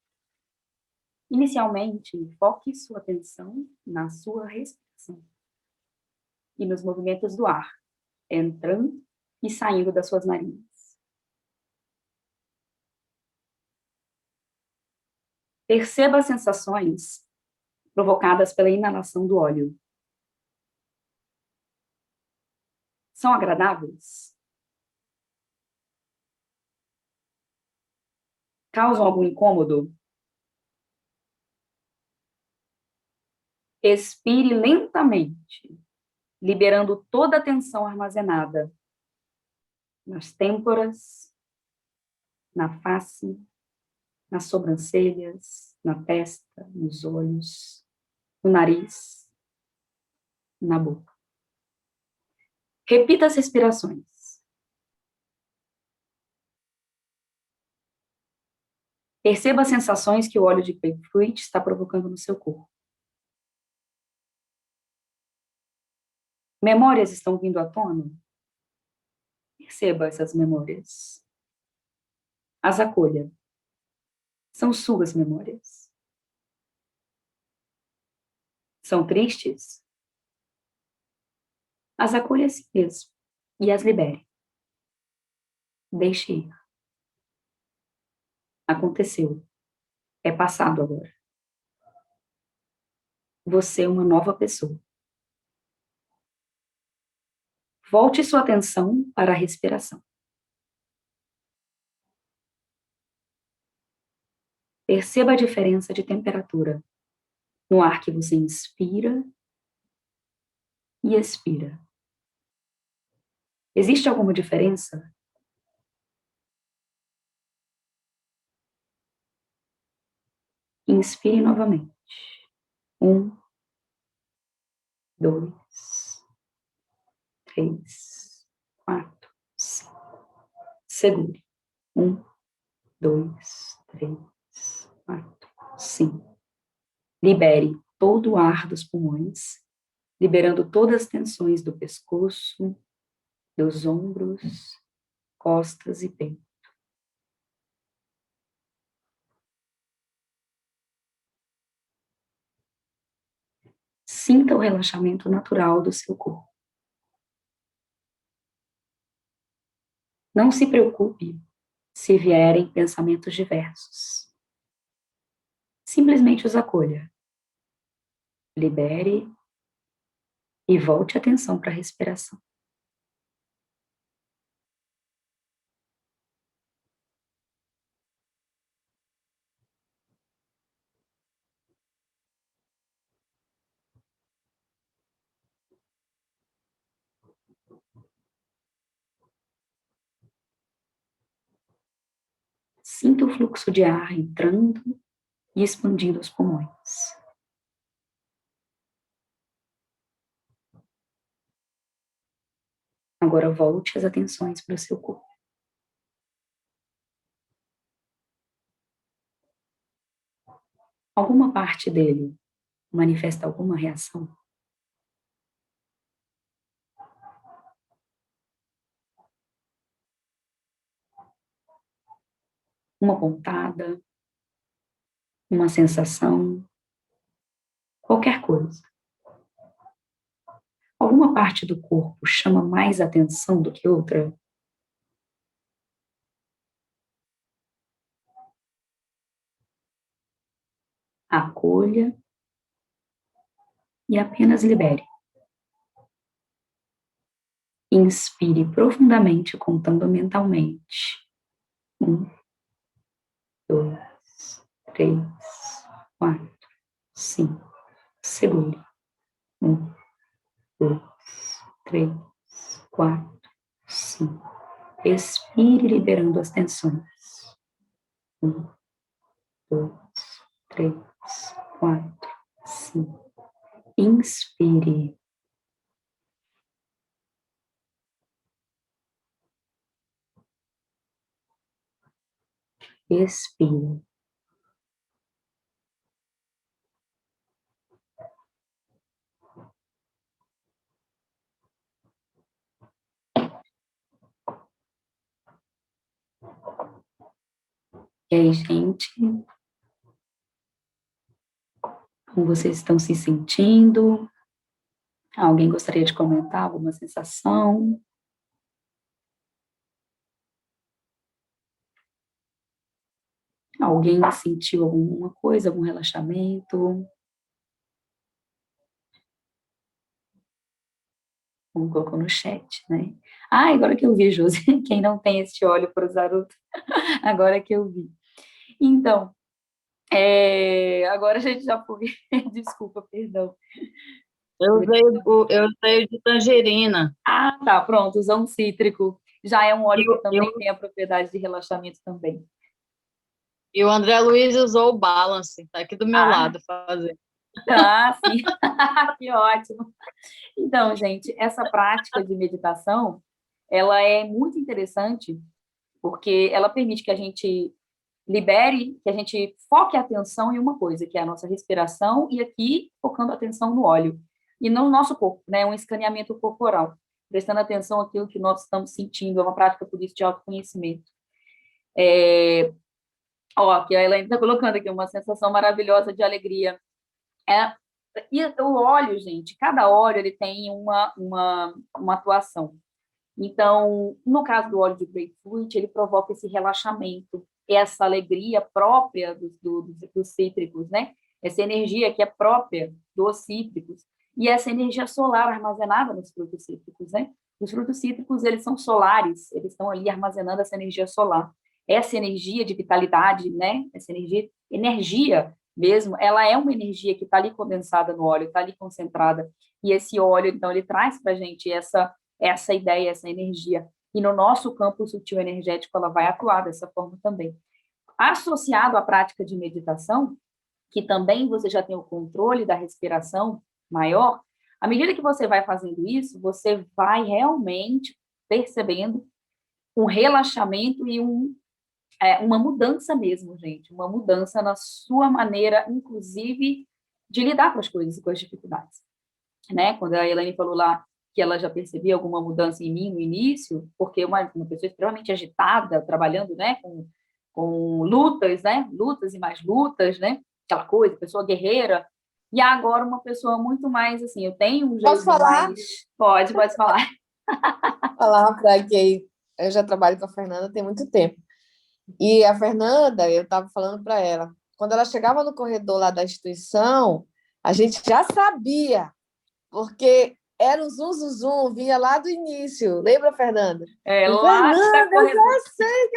Inicialmente, foque sua atenção na sua respiração e nos movimentos do ar, entrando e saindo das suas narinas. Perceba as sensações provocadas pela inalação do óleo. São agradáveis? Causam algum incômodo? Expire lentamente, liberando toda a tensão armazenada nas têmporas, na face, nas sobrancelhas, na testa, nos olhos, no nariz, na boca. Repita as respirações. Perceba as sensações que o óleo de grapefruit está provocando no seu corpo. Memórias estão vindo à tona? Perceba essas memórias. As acolha. São suas memórias. São tristes? As acolha a si mesmo e as libere. Deixe ir. Aconteceu. É passado agora. Você é uma nova pessoa. Volte sua atenção para a respiração. Perceba a diferença de temperatura no ar que você inspira e expira. Existe alguma diferença? Inspire novamente. 1, 2, 3, 4, 5. Segure. 1, 2, 3, 4, 5. Libere todo o ar dos pulmões, liberando todas as tensões do pescoço, dos ombros, costas e peito. Sinta o relaxamento natural do seu corpo. Não se preocupe se vierem pensamentos diversos. Simplesmente os acolha. Libere e volte a atenção para a respiração. Sinta o fluxo de ar entrando e expandindo os pulmões. Agora volte as atenções para o seu corpo. Alguma parte dele manifesta alguma reação? Uma pontada, uma sensação, qualquer coisa. Alguma parte do corpo chama mais atenção do que outra? Acolha e apenas libere. Inspire profundamente, contando mentalmente. 1, 2, 3, 4, 5. Segure. 1, 2, 3, 4, 5. Expire, liberando as tensões. 1, 2, 3, 4, 5. Inspire. Expire. E aí, gente, como vocês estão se sentindo? Alguém gostaria de comentar alguma sensação? Alguém sentiu alguma coisa, algum relaxamento? Como colocou no chat, né? Ah, agora que eu vi, Josi, quem não tem este óleo para usar outro, agora que eu vi. Então, agora a gente já foi, desculpa, perdão. Eu usei o de tangerina. Ah, tá, pronto, usar um cítrico. Já é um óleo que também tem a propriedade de relaxamento também. E o André Luiz usou o Balance, tá aqui do meu lado fazendo. Ah, sim, que ótimo. Então, gente, essa prática de meditação, ela é muito interessante, porque ela permite que a gente libere, que a gente foque a atenção em uma coisa, que é a nossa respiração, e aqui focando a atenção no óleo, e no nosso corpo, né, um escaneamento corporal, prestando atenção àquilo que nós estamos sentindo, é uma prática, por isso, de autoconhecimento. Ó, que a Elaine está colocando aqui, uma sensação maravilhosa de alegria. E o óleo, gente, cada óleo ele tem uma atuação. Então, no caso do óleo de grapefruit, ele provoca esse relaxamento, essa alegria própria dos cítricos, né? Essa energia que é própria dos cítricos e essa energia solar armazenada nos frutos cítricos, né? Os frutos cítricos, eles são solares, eles estão ali armazenando essa energia solar. Essa energia de vitalidade, né? Essa energia mesmo, ela é uma energia que está ali condensada no óleo, está ali concentrada. E esse óleo, então, ele traz para a gente essa ideia, essa energia. E no nosso campo sutil energético, ela vai atuar dessa forma também. Associado à prática de meditação, que também você já tem o controle da respiração maior, à medida que você vai fazendo isso, você vai realmente percebendo um relaxamento e uma mudança mesmo, gente, uma mudança na sua maneira, inclusive, de lidar com as coisas e com as dificuldades. Né? Quando a Elaine falou lá que ela já percebia alguma mudança em mim no início, porque uma pessoa extremamente agitada, trabalhando, né, com lutas, né, lutas e mais lutas, né, aquela coisa, pessoa guerreira, e agora uma pessoa muito mais, assim, eu tenho um jeito Posso falar? mais... Pode falar. Falar para que eu já trabalho com a Fernanda tem muito tempo. E a Fernanda, eu estava falando para ela, quando ela chegava no corredor lá da instituição, a gente já sabia, porque era um zum, zum, zum, vinha lá do início. Lembra, Fernanda? Lá Fernanda, eu já sei.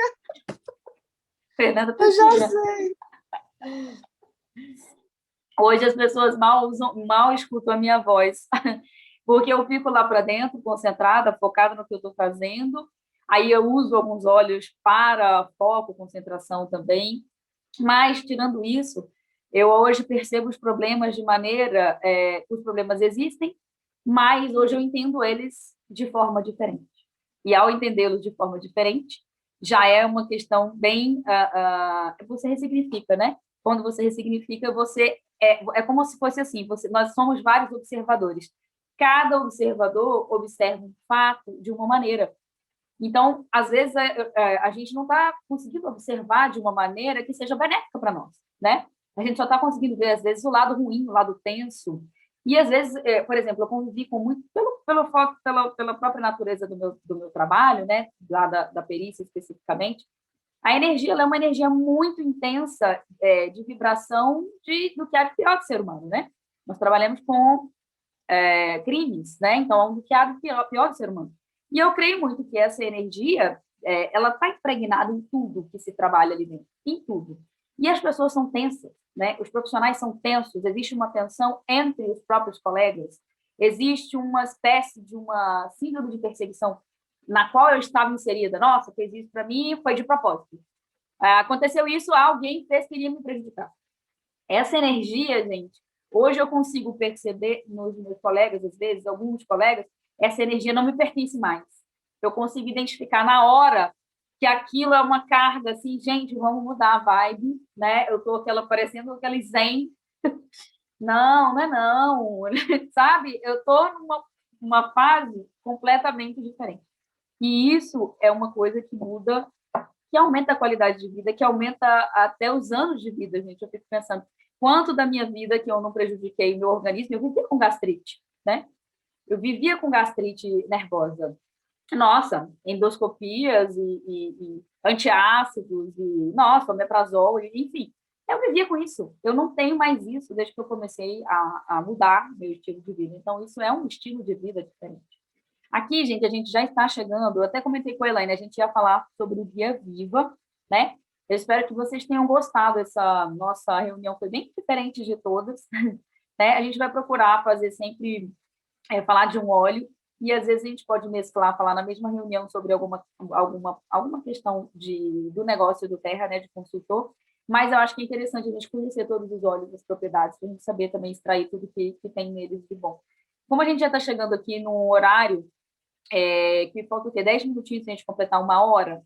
Fernanda, eu já sei. Hoje as pessoas mal escutam a minha voz. porque eu fico lá para dentro, concentrada, focada no que eu estou fazendo. Aí eu uso alguns óleos para foco, concentração também. Mas, tirando isso, eu hoje percebo os problemas de maneira... os problemas existem, mas hoje eu entendo eles de forma diferente. E ao entendê-los de forma diferente, já é uma questão bem... você ressignifica, né? Quando você ressignifica, você... É como se fosse assim, nós somos vários observadores. Cada observador observa um fato de uma maneira. Então, às vezes, a gente não está conseguindo observar de uma maneira que seja benéfica para nós, né? A gente só está conseguindo ver, às vezes, o lado ruim, o lado tenso. E, às vezes, por exemplo, eu convivi com muito, pela própria natureza do meu trabalho, né? Lá da perícia, especificamente, a energia ela é uma energia muito intensa de vibração do que há de pior do ser humano, né? Nós trabalhamos com crimes, né? Então, do que há de pior do ser humano. E eu creio muito que essa energia, ela está impregnada em tudo que se trabalha ali dentro, em tudo. E as pessoas são tensas, né? Os profissionais são tensos, existe uma tensão entre os próprios colegas, existe uma espécie de uma síndrome de perseguição na qual eu estava inserida. Nossa, fez isso para mim, foi de propósito. Aconteceu isso, alguém fez que iria me prejudicar. Essa energia, gente, hoje eu consigo perceber nos meus colegas, às vezes, alguns colegas, essa energia não me pertence mais. Eu consigo identificar na hora que aquilo é uma carga, assim, gente, vamos mudar a vibe, né? Eu tô parecendo aquele zen. Não, não é não, sabe? Eu tô numa fase completamente diferente. E isso é uma coisa que muda, que aumenta a qualidade de vida, que aumenta até os anos de vida, gente. Eu fico pensando, quanto da minha vida que eu não prejudiquei meu organismo, eu vivia com gastrite, né? Eu vivia com gastrite nervosa. Nossa, endoscopias e antiácidos, e, nossa, omeprazol, enfim. Eu vivia com isso. Eu não tenho mais isso desde que eu comecei a mudar meu estilo de vida. Então, isso é um estilo de vida diferente. Aqui, gente, a gente já está chegando, eu até comentei com a Elaine, a gente ia falar sobre o Guia Viva, né? Eu espero que vocês tenham gostado. Essa nossa reunião foi bem diferente de todas, né? A gente vai procurar fazer sempre, falar de um óleo, e às vezes a gente pode mesclar, falar na mesma reunião sobre alguma questão do negócio do Terra, né, de consultor, mas eu acho que é interessante a gente conhecer todos os óleos, as propriedades, para a gente saber também extrair tudo que tem neles de bom. Como a gente já está chegando aqui no horário, que falta o quê? 10 minutinhos para a gente completar 1 hora,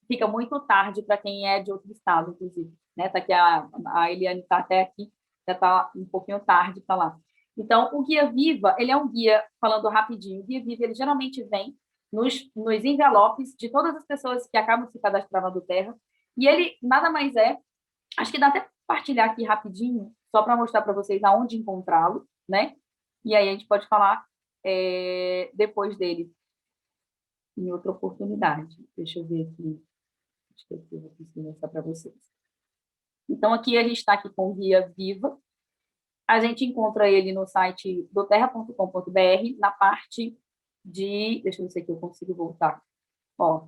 fica muito tarde para quem é de outro estado, inclusive. Né? Tá aqui a Eliane está até aqui, já está um pouquinho tarde para lá. Então, o Guia Viva, ele é um guia, falando rapidinho, o Guia Viva, ele geralmente vem nos envelopes de todas as pessoas que acabam de se cadastrar na do Terra, e ele nada mais acho que dá até partilhar aqui rapidinho, só para mostrar para vocês aonde encontrá-lo, né? E aí a gente pode falar depois dele, em outra oportunidade. Deixa eu ver aqui. Acho que eu vou conseguir mostrar para vocês. Então, aqui a gente está aqui com o Guia Viva. A gente encontra ele no site doterra.com.br, na parte de... Deixa eu ver se aqui eu consigo voltar. Ó,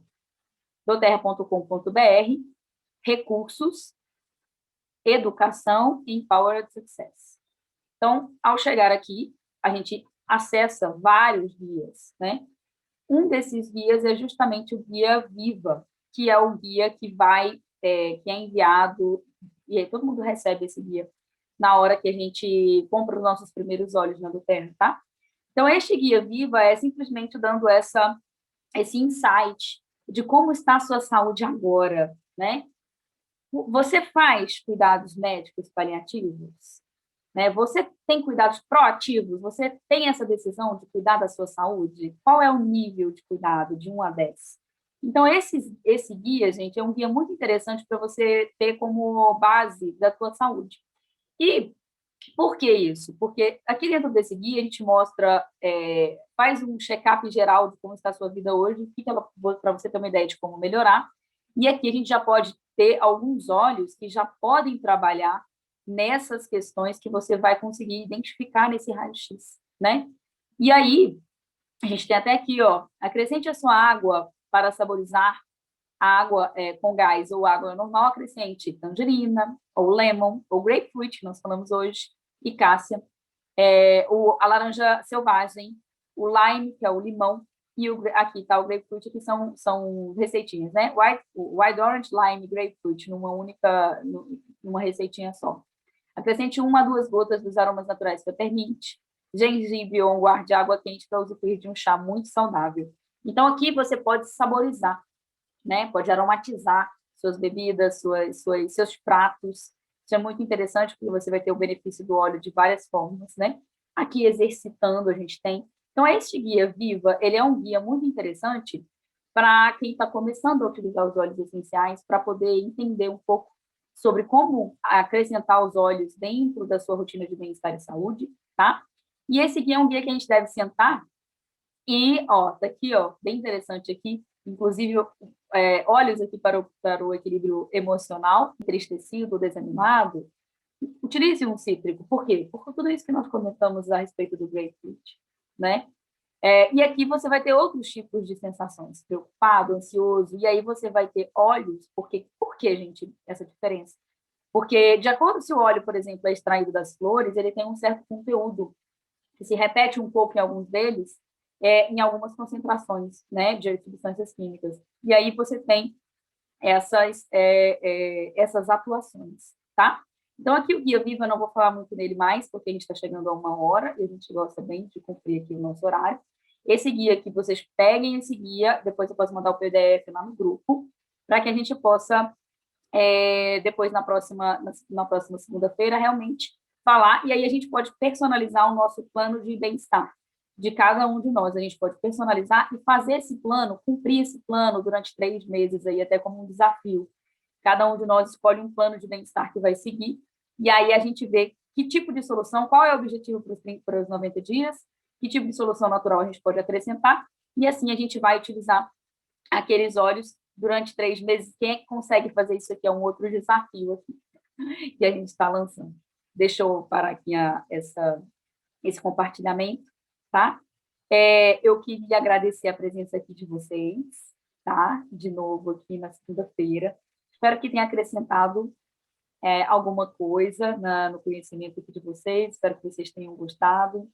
doterra.com.br, recursos, educação e Empowered Success. Então, ao chegar aqui, a gente acessa vários guias, né? Um desses guias é justamente o Guia Viva, que é o guia que que é enviado, e aí todo mundo recebe esse guia na hora que a gente compra os nossos primeiros óleos na do Terra, tá? Então, este Guia Viva é simplesmente dando esse insight de como está a sua saúde agora, né? Você faz cuidados médicos paliativos? Né? Você tem cuidados proativos? Você tem essa decisão de cuidar da sua saúde? Qual é o nível de cuidado de 1 a 10? Então, esse guia, gente, é um guia muito interessante para você ter como base da sua saúde. E por que isso? Porque aqui dentro desse guia a gente mostra, faz um check-up geral de como está a sua vida hoje, para você ter uma ideia de como melhorar. E aqui a gente já pode ter alguns óleos que já podem trabalhar nessas questões que você vai conseguir identificar nesse raio-x, né? E aí, a gente tem até aqui, ó, acrescente a sua água para saborizar água com gás ou água normal, acrescente tangerina, ou lemon, ou grapefruit, que nós falamos hoje, e cássia, a laranja selvagem, o lime, que é o limão, e aqui está o grapefruit, que são receitinhas, né? White orange, lime, grapefruit, numa receitinha só. Acrescente 1 a 2 gotas dos aromas naturais peppermint, gengibre ou um guarde de água quente para usufruir de um chá muito saudável. Então, aqui você pode saborizar, né? Pode aromatizar suas bebidas, seus pratos. Isso é muito interessante, porque você vai ter o benefício do óleo de várias formas, né? Aqui, exercitando, a gente tem. Então, este guia Viva, ele é um guia muito interessante para quem está começando a utilizar os óleos essenciais, para poder entender um pouco sobre como acrescentar os óleos dentro da sua rotina de bem-estar e saúde, tá? E esse guia é um guia que a gente deve sentar e, ó, tá aqui, ó, bem interessante aqui, inclusive, olhos aqui para o equilíbrio emocional, entristecido, desanimado. Utilize um cítrico. Por quê? Por tudo isso que nós comentamos a respeito do grapefruit, né? E aqui você vai ter outros tipos de sensações, preocupado, ansioso, e aí você vai ter óleos, por que, gente, essa diferença? Porque, de acordo se o óleo, por exemplo, é extraído das flores, ele tem um certo conteúdo, que se repete um pouco em alguns deles, em algumas concentrações, né, de substâncias químicas. E aí você tem essas atuações, tá? Então, aqui o Guia Viva, eu não vou falar muito nele mais, porque a gente está chegando a 1 hora e a gente gosta bem de cumprir aqui o nosso horário. Esse guia aqui, vocês peguem esse guia, depois eu posso mandar o PDF lá no grupo, para que a gente possa, depois, na próxima segunda-feira, realmente falar, e aí a gente pode personalizar o nosso plano de bem-estar de cada um de nós. A gente pode personalizar e fazer esse plano, cumprir esse plano durante 3 meses, aí, até como um desafio. Cada um de nós escolhe um plano de bem-estar que vai seguir, e aí a gente vê que tipo de solução, qual é o objetivo para os 90 dias, que tipo de solução natural a gente pode acrescentar, e assim a gente vai utilizar aqueles óleos durante 3 meses. Quem é que consegue fazer isso aqui? É um outro desafio aqui que a gente está lançando. Deixa eu parar aqui esse compartilhamento, tá? Eu queria agradecer a presença aqui de vocês, tá? De novo aqui na segunda-feira. Espero que tenha acrescentado alguma coisa no conhecimento aqui de vocês. Espero que vocês tenham gostado.